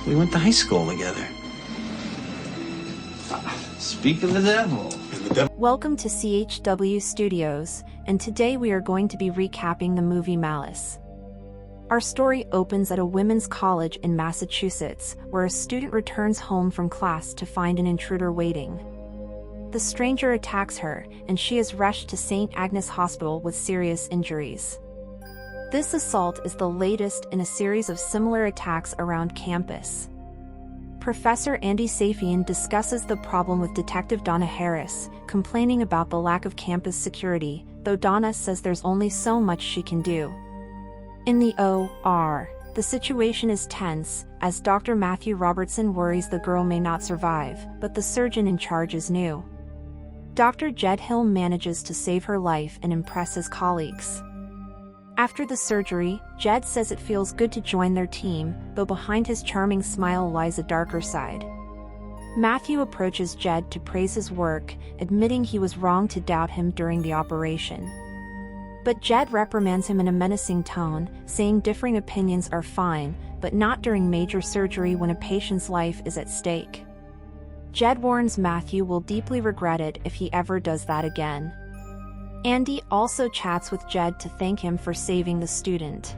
We went to high school together. Speak of the devil. Welcome to CHW Studios, and today we are going to be recapping the movie Malice. Our story opens at a women's college in Massachusetts, where a student returns home from class to find an intruder waiting. The stranger attacks her, and she is rushed to St. Agnes Hospital with serious injuries. This assault is the latest in a series of similar attacks around campus. Professor Andy Safian discusses the problem with Detective Donna Harris, complaining about the lack of campus security, though Donna says there's only so much she can do. In the OR, the situation is tense, as Dr. Matthew Robertson worries the girl may not survive, but the surgeon in charge is new. Dr. Jed Hill manages to save her life and impress his colleagues. After the surgery, Jed says it feels good to join their team, though behind his charming smile lies a darker side. Matthew approaches Jed to praise his work, admitting he was wrong to doubt him during the operation. But Jed reprimands him in a menacing tone, saying differing opinions are fine, but not during major surgery when a patient's life is at stake. Jed warns Matthew will deeply regret it if he ever does that again. Andy also chats with Jed to thank him for saving the student.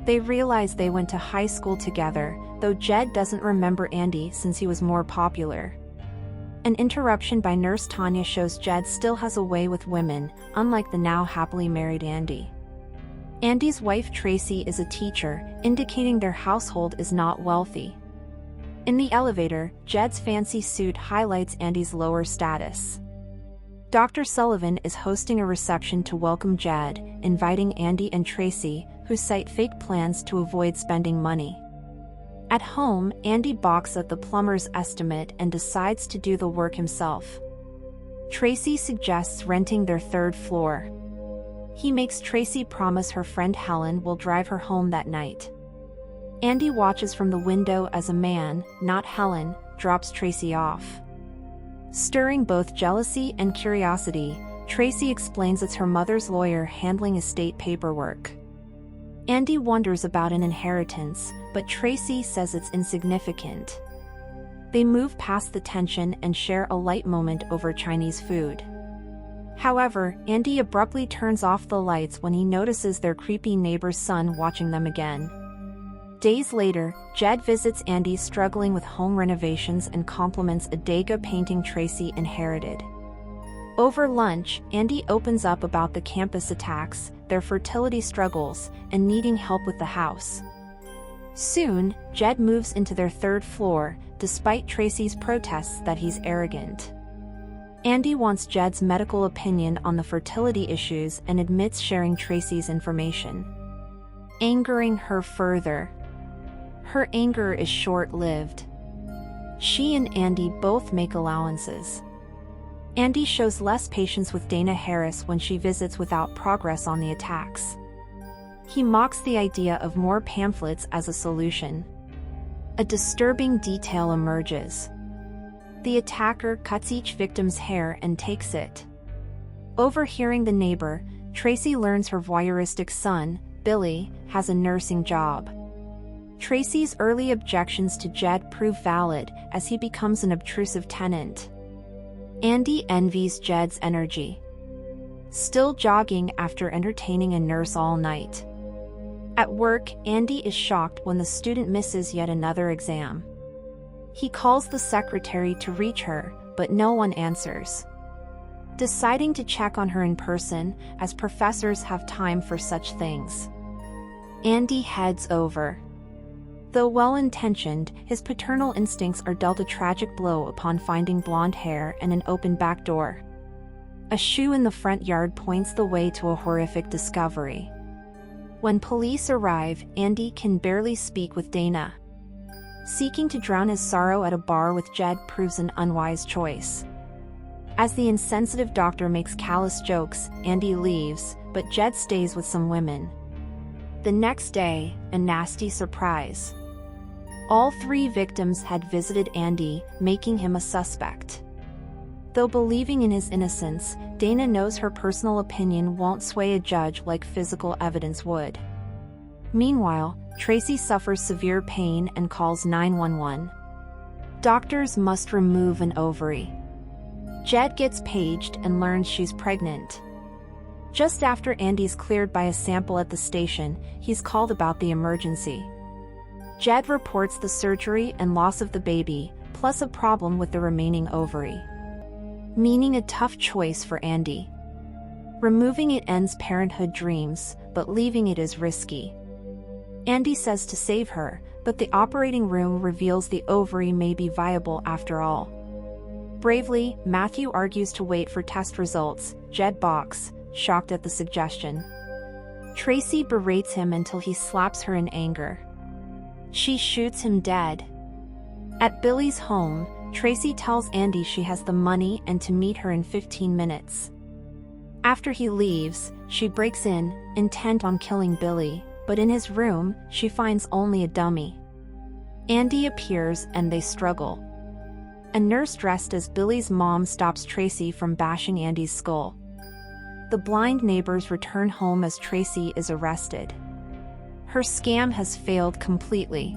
They realize they went to high school together, though Jed doesn't remember Andy since he was more popular. An interruption by Nurse Tanya shows Jed still has a way with women, unlike the now happily married Andy. Andy's wife Tracy is a teacher, indicating their household is not wealthy. In the elevator, Jed's fancy suit highlights Andy's lower status. Dr. Sullivan is hosting a reception to welcome Jed, inviting Andy and Tracy, who cite fake plans to avoid spending money. At home, Andy balks at the plumber's estimate and decides to do the work himself. Tracy suggests renting their third floor. He makes Tracy promise her friend Helen will drive her home that night. Andy watches from the window as a man, not Helen, drops Tracy off. Stirring both jealousy and curiosity, Tracy explains it's her mother's lawyer handling estate paperwork. Andy wonders about an inheritance, but Tracy says it's insignificant. They move past the tension and share a light moment over Chinese food. However, Andy abruptly turns off the lights when he notices their creepy neighbor's son watching them again. Days later, Jed visits Andy struggling with home renovations and compliments a Degas painting Tracy inherited. Over lunch, Andy opens up about the campus attacks, their fertility struggles, and needing help with the house. Soon, Jed moves into their third floor, despite Tracy's protests that he's arrogant. Andy wants Jed's medical opinion on the fertility issues and admits sharing Tracy's information, angering her further. Her anger is short-lived. She and Andy both make allowances. Andy shows less patience with Dana Harris when she visits without progress on the attacks. He mocks the idea of more pamphlets as a solution. A disturbing detail emerges. The attacker cuts each victim's hair and takes it. Overhearing the neighbor, Tracy learns her voyeuristic son, Billy, has a nursing job. Tracy's early objections to Jed prove valid as he becomes an obtrusive tenant. Andy envies Jed's energy. Still jogging after entertaining a nurse all night. At work, Andy is shocked when the student misses yet another exam. He calls the secretary to reach her, but no one answers. Deciding to check on her in person, as professors have time for such things. Andy heads over. Though well-intentioned, his paternal instincts are dealt a tragic blow upon finding blonde hair and an open back door. A shoe in the front yard points the way to a horrific discovery. When police arrive, Andy can barely speak with Dana. Seeking to drown his sorrow at a bar with Jed proves an unwise choice. As the insensitive doctor makes callous jokes, Andy leaves, but Jed stays with some women. The next day, a nasty surprise. All three victims had visited Andy, making him a suspect. Though believing in his innocence, Dana knows her personal opinion won't sway a judge like physical evidence would. Meanwhile, Tracy suffers severe pain and calls 911. Doctors must remove an ovary. Jed gets paged and learns she's pregnant. Just after Andy's cleared by a sample at the station, he's called about the emergency. Jed reports the surgery and loss of the baby, plus a problem with the remaining ovary. Meaning a tough choice for Andy. Removing it ends parenthood dreams, but leaving it is risky. Andy says to save her, but the operating room reveals the ovary may be viable after all. Bravely, Matthew argues to wait for test results. Jed balks, shocked at the suggestion. Tracy berates him until he slaps her in anger. She shoots him dead. At Billy's home, Tracy tells Andy she has the money and to meet her in 15 minutes. After he leaves, she breaks in, intent on killing Billy, but in his room, she finds only a dummy. Andy appears and they struggle. A nurse dressed as Billy's mom stops Tracy from bashing Andy's skull. The blind neighbors return home as Tracy is arrested. Her scam has failed completely.